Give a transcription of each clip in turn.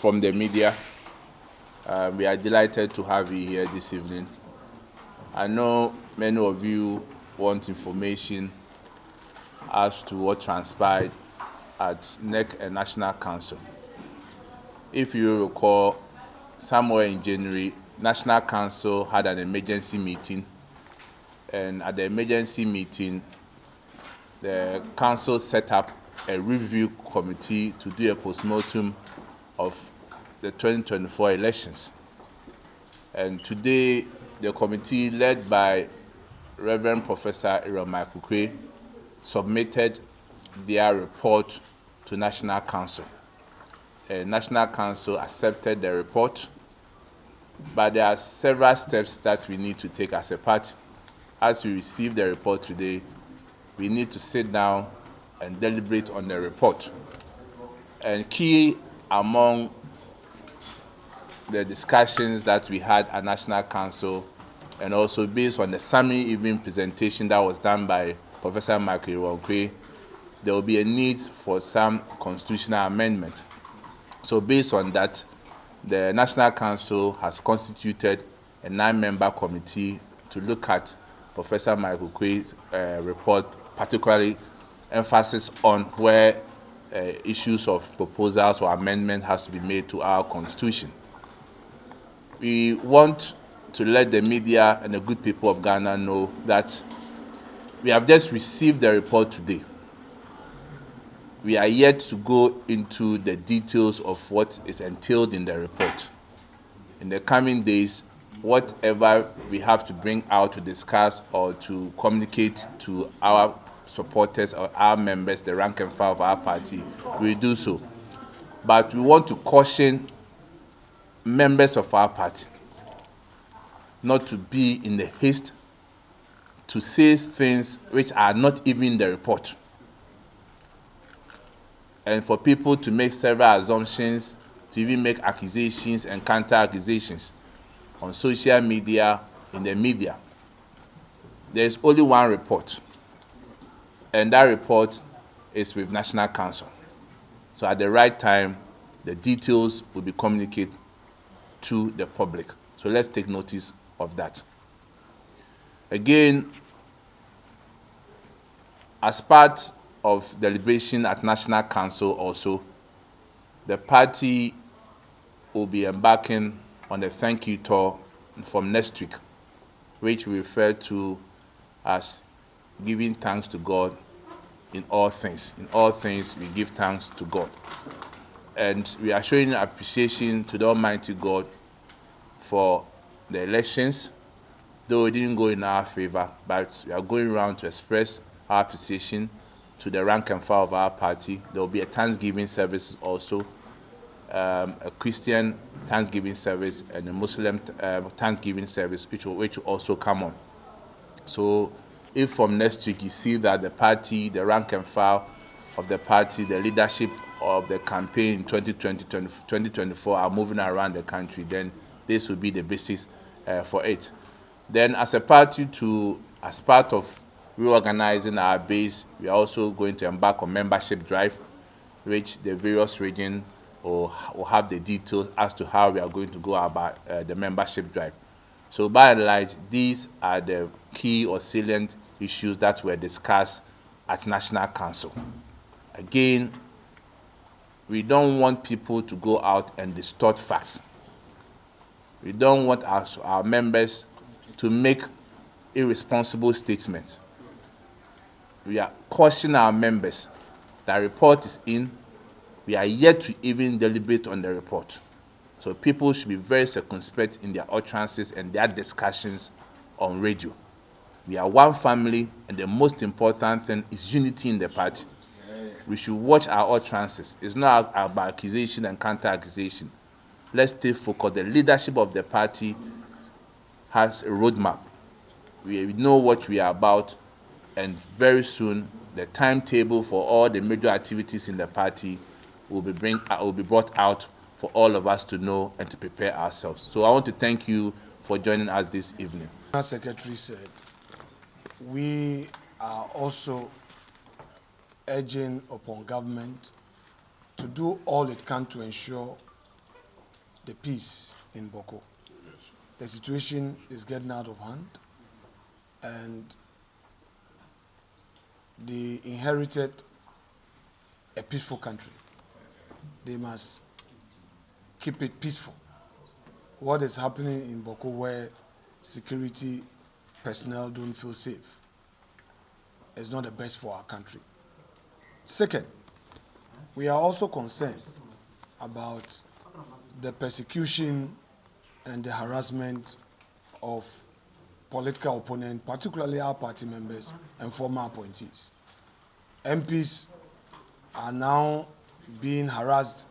from the media. We are delighted to have you here this evening. I know many of you want information as to what transpired at NEC and National Council. If you recall, somewhere in January, National Council had an emergency meeting, and at the emergency meeting, the council set up a review committee to do a postmortem of the 2024 elections. And today, the committee led by Reverend Professor Michael submitted their report to National Council. National Council accepted the report, but there are several steps that we need to take as a party. As we receive the report today, we need to sit down and deliberate on the report. And key among the discussions that we had at National Council, and also based on the summary evening presentation that was done by Professor Michael, there will be a need for some constitutional amendment. So based on that, the National Council has constituted a 9-member committee to look at Professor Michael Quay's report, particularly emphasis on where issues of proposals or amendment has to be made to our constitution. We want to let the media and the good people of Ghana know that we have just received the report today. We are yet to go into the details of what is entailed in the report. In the coming days, whatever we have to bring out to discuss or to communicate to our supporters or our members, the rank and file of our party, we do so. But we want to caution members of our party not to be in the haste to say things which are not even in the report, and for people to make several assumptions, to even make accusations and counter-accusations on social media, in the media. There is only one report, and that report is with National Council. So at the right time, the details will be communicated to the public. So let's take notice of that. Again, as part of deliberation at National Council also, the party will be embarking on a thank you tour from next week, which we refer to as giving thanks to God in all things. In all things, we give thanks to God. And we are showing appreciation to the Almighty God for the elections, though it didn't go in our favor, but we are going around to express our appreciation to the rank and file of our party. There will be a Thanksgiving service also, a Christian Thanksgiving service and a Muslim Thanksgiving service, which will also come on. So if from next week you see that the party, the rank and file of the party, the leadership of the campaign in 2024 are moving around the country, then this will be the basis for it. Then as a party as part of reorganizing our base, we are also going to embark on membership drive, which the various regions will have the details as to how we are going to go about the membership drive. So by and large, these are the key or salient issues that were discussed at National Council. Again, we don't want people to go out and distort facts. We don't want our members to make irresponsible statements. We are cautioning our members that report is in. We are yet to even deliberate on the report. So people should be very circumspect in their utterances and their discussions on radio. We are one family, and the most important thing is unity in the party. We should watch our utterances. It's not about accusation and counter-accusation. Let's stay focused. The leadership of the party has a roadmap. We know what we are about, and very soon the timetable for all the major activities in the party will be brought out for all of us to know and to prepare ourselves. So I want to thank you for joining us this evening. As Secretary said, we are also urging upon government to do all it can to ensure the peace in Boko. The situation is getting out of hand, and they inherited a peaceful country. They must keep it peaceful. What is happening in Boko, where security personnel don't feel safe, is not the best for our country. Second, we are also concerned about the persecution and the harassment of political opponents, particularly our party members and former appointees. MPs are now being harassed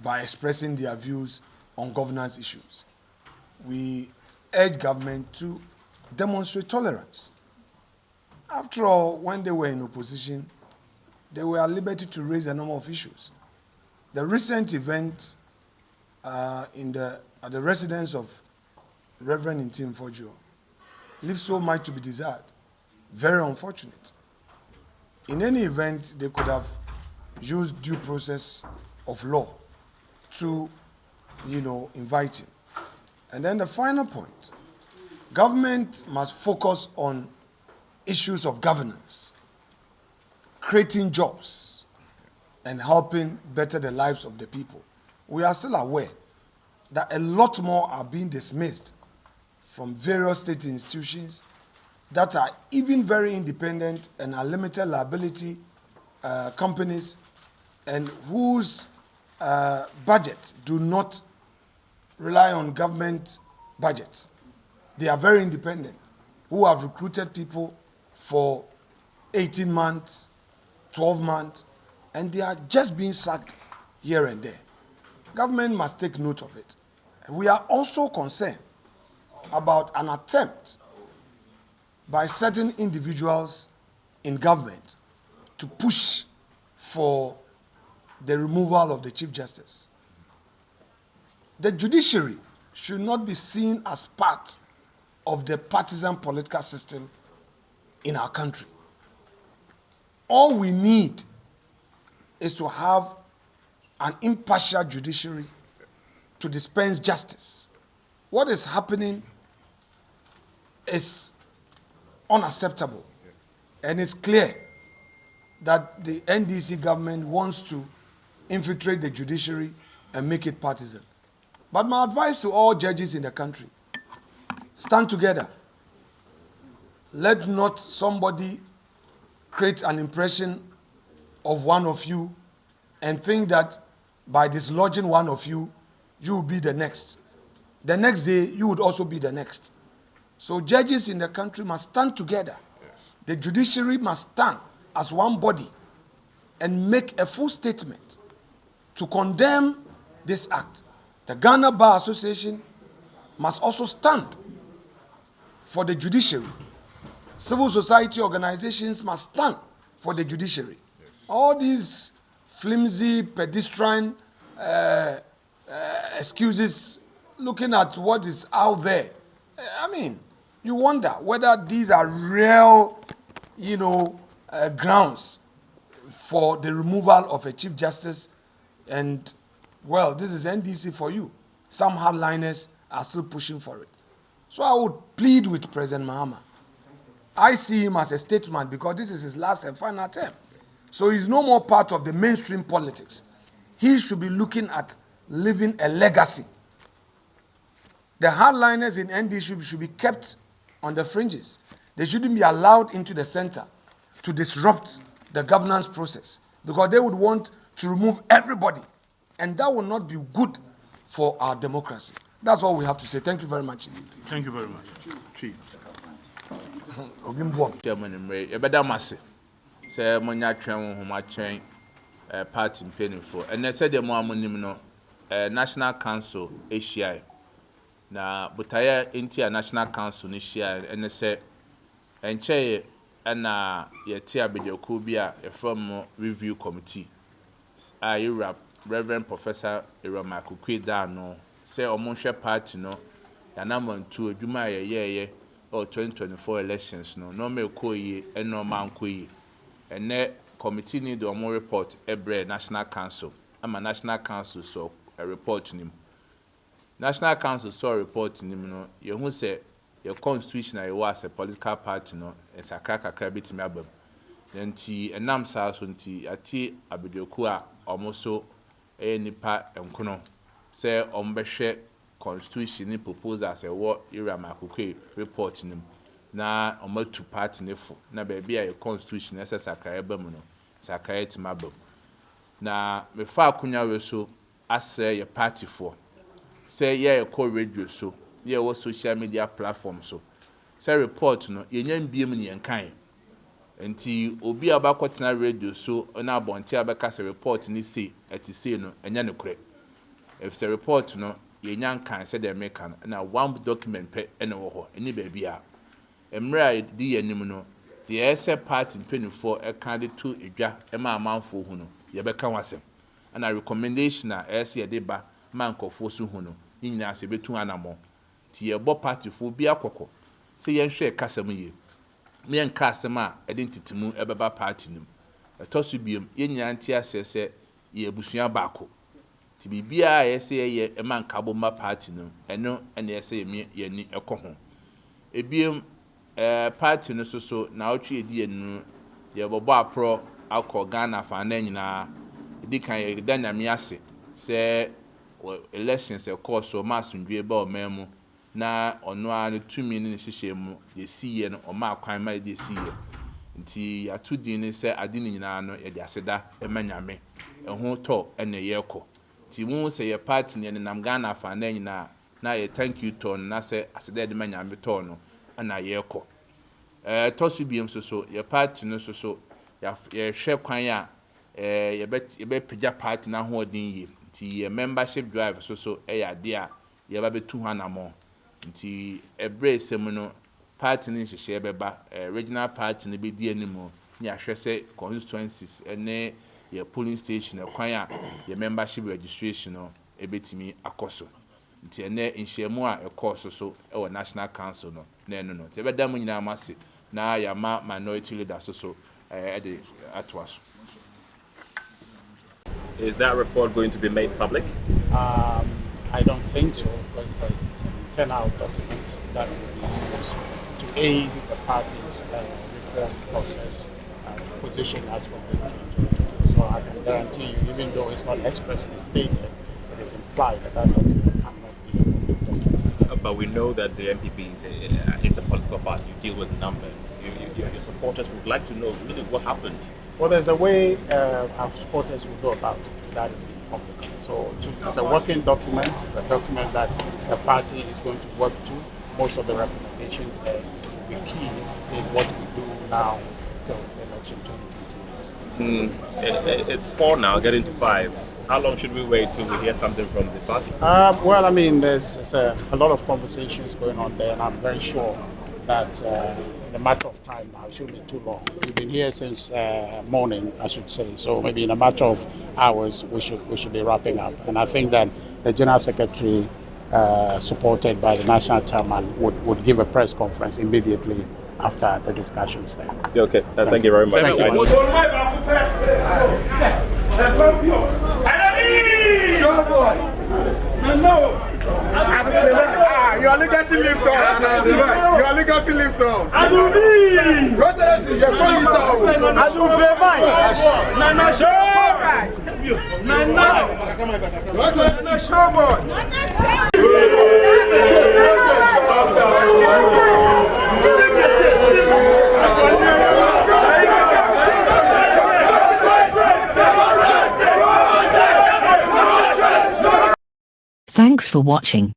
by expressing their views on governance issues. We urge government to demonstrate tolerance. After all, when they were in opposition, they were at liberty to raise a number of issues. The recent event at the residence of Reverend Ntim Fojo leaves so much to be desired. Very unfortunate. In any event, they could have used due process of law to, invite him. And then the final point, government must focus on issues of governance, creating jobs, and helping better the lives of the people. We are still aware that a lot more are being dismissed from various state institutions that are even very independent and are limited liability companies, and whose budget do not rely on government budgets. They are very independent, who have recruited people for 18 months, 12 months, and they are just being sacked here and there. Government must take note of it. We are also concerned about an attempt by certain individuals in government to push for the removal of the Chief Justice. The judiciary should not be seen as part of the partisan political system in our country. All we need is to have an impartial judiciary to dispense justice. What is happening is unacceptable, and it's clear that the NDC government wants to infiltrate the judiciary and make it partisan. But my advice to all judges in the country, stand together. Let not somebody create an impression of one of you and think that by dislodging one of you, you will be the next. The next day, you would also be the next. So judges in the country must stand together. Yes. The judiciary must stand as one body and make a full statement to condemn this act. The Ghana Bar Association must also stand for the judiciary. Civil society organizations must stand for the judiciary. Yes. All these flimsy, pedestrian excuses, looking at what is out there, you wonder whether these are real, grounds for the removal of a Chief Justice. And, well, this is NDC for you. Some hardliners are still pushing for it. So I would plead with President Mahama. I see him as a statesman because this is his last and final term. So he's no more part of the mainstream politics. He should be looking at leaving a legacy. The hardliners in NDC should be kept on the fringes. They shouldn't be allowed into the center to disrupt the governance process because they would want to remove everybody, and that will not be good for our democracy. That's all we have to say. Thank you very much. Thank you very much. Chief. Chairman, say monya twen ho ma twen party mpenifo and say dem amonim no National Council Asia na butaya inti National Council ni share and say enche na yeti abedoku bi a from review committee Reverend Professor Iroma Kukwida no say omonhwe party no ya number 2 adwuma ye or 2024 elections no me koyi and no man koyi and committee need the report every National Council. I'm a National Council so a report to him. National Council saw a report to him, no, you who say your constitution was a political party, no, it's a crack a bit me above. Then tea and nam sa so tea a tea abidokua almost so a nipa and kono say ombeshe constitution ni propose as a war era makuke report him. Na omo two party nefo na baby a constitution esa sakra ba mu no sakra ti mabam na me fa akunya we so asre ye party for say ye call radio so ye wo social media platform so say report no ye nyam biem ne yenkan enti obi abakotena radio so na abonte abeka say report ni say eti say no enya ne kure if say report no ye nyankan say the make na one document pe ene wo ho eni baby a emra di yanim no the ese party mpenifo e kan de to edwa e ma amanfo hu no ye be kan wasem ana recommendation a ese ye de ba mankofo so hu no nyina se betu anamo ti ye bo party fo bi akoko se ye hwe kasam ye me en kasam a identitimu e beba party nim etoso biem ye nyina ntia asese ye abusua baako ti bibia ese ye e mankabo ma party nim eno ene ese ye ni ekoho ebiem party no so na otwe edi enu ye bobo apro akọ Ghana fa na nyina edi kan ye danyame ase se elections e course so masundwe ba o memu na ono a ne tumi ne hihye mu ye siye no o ma kwan ma ye siye nti ya tudi ne se ade ne nyina no ye de aseda e manyame eho to ene ye kọ ti mu se ye party ne nam Ghana fa na nyina na ye thank you to na se aseda de manyame to no ana ye kọ tosu biem so ye party no so ya hwe kwan a ye be pija party na ho odin ye nti ye membership drive so ya de a ye ba betu hanamo nti ebre sem no party ni hye beba regional party ni be di animu ni ahwe se constituencies ene ye polling station kwan a ye membership registration no ebetimi akoso nti ene nhyiamu a ekọ so e wo national council no na eno no te beda mu nyina amase na ya minority leaders so the atwas. Is that report going to be made public? I don't think so, because it's an internal document that will be used to aid the party's reform process and position as for the 2020. So I can guarantee you, even though it's not expressly stated, it is implied that that document cannot be a public document. But we know that the NPP'S is a political party. You deal with numbers. Your supporters would like to know really what happened. Well, there's a way our supporters will go about it. That is public. So it's a working document. It's a document that the party is going to work to. Most of the recommendations will be key in what we do now till election 2028. It's 4 now, getting to 5. How long should we wait till we hear something from the party? Well, I mean, there's a lot of conversations going on there, and I'm very sure that in a matter of time now, it shouldn't be too long. We've been here since morning, I should say, so maybe in a matter of hours, we should be wrapping up. And I think that the General Secretary, supported by the National Chairman, would give a press conference immediately after the discussions there. Okay, thank you very much. Thank you. Your legacy lives on. Your legacy lives on. I should play mine. Nana show. Nana show boy. Thanks for watching.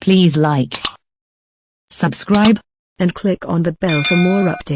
Please like, subscribe, and click on the bell for more updates.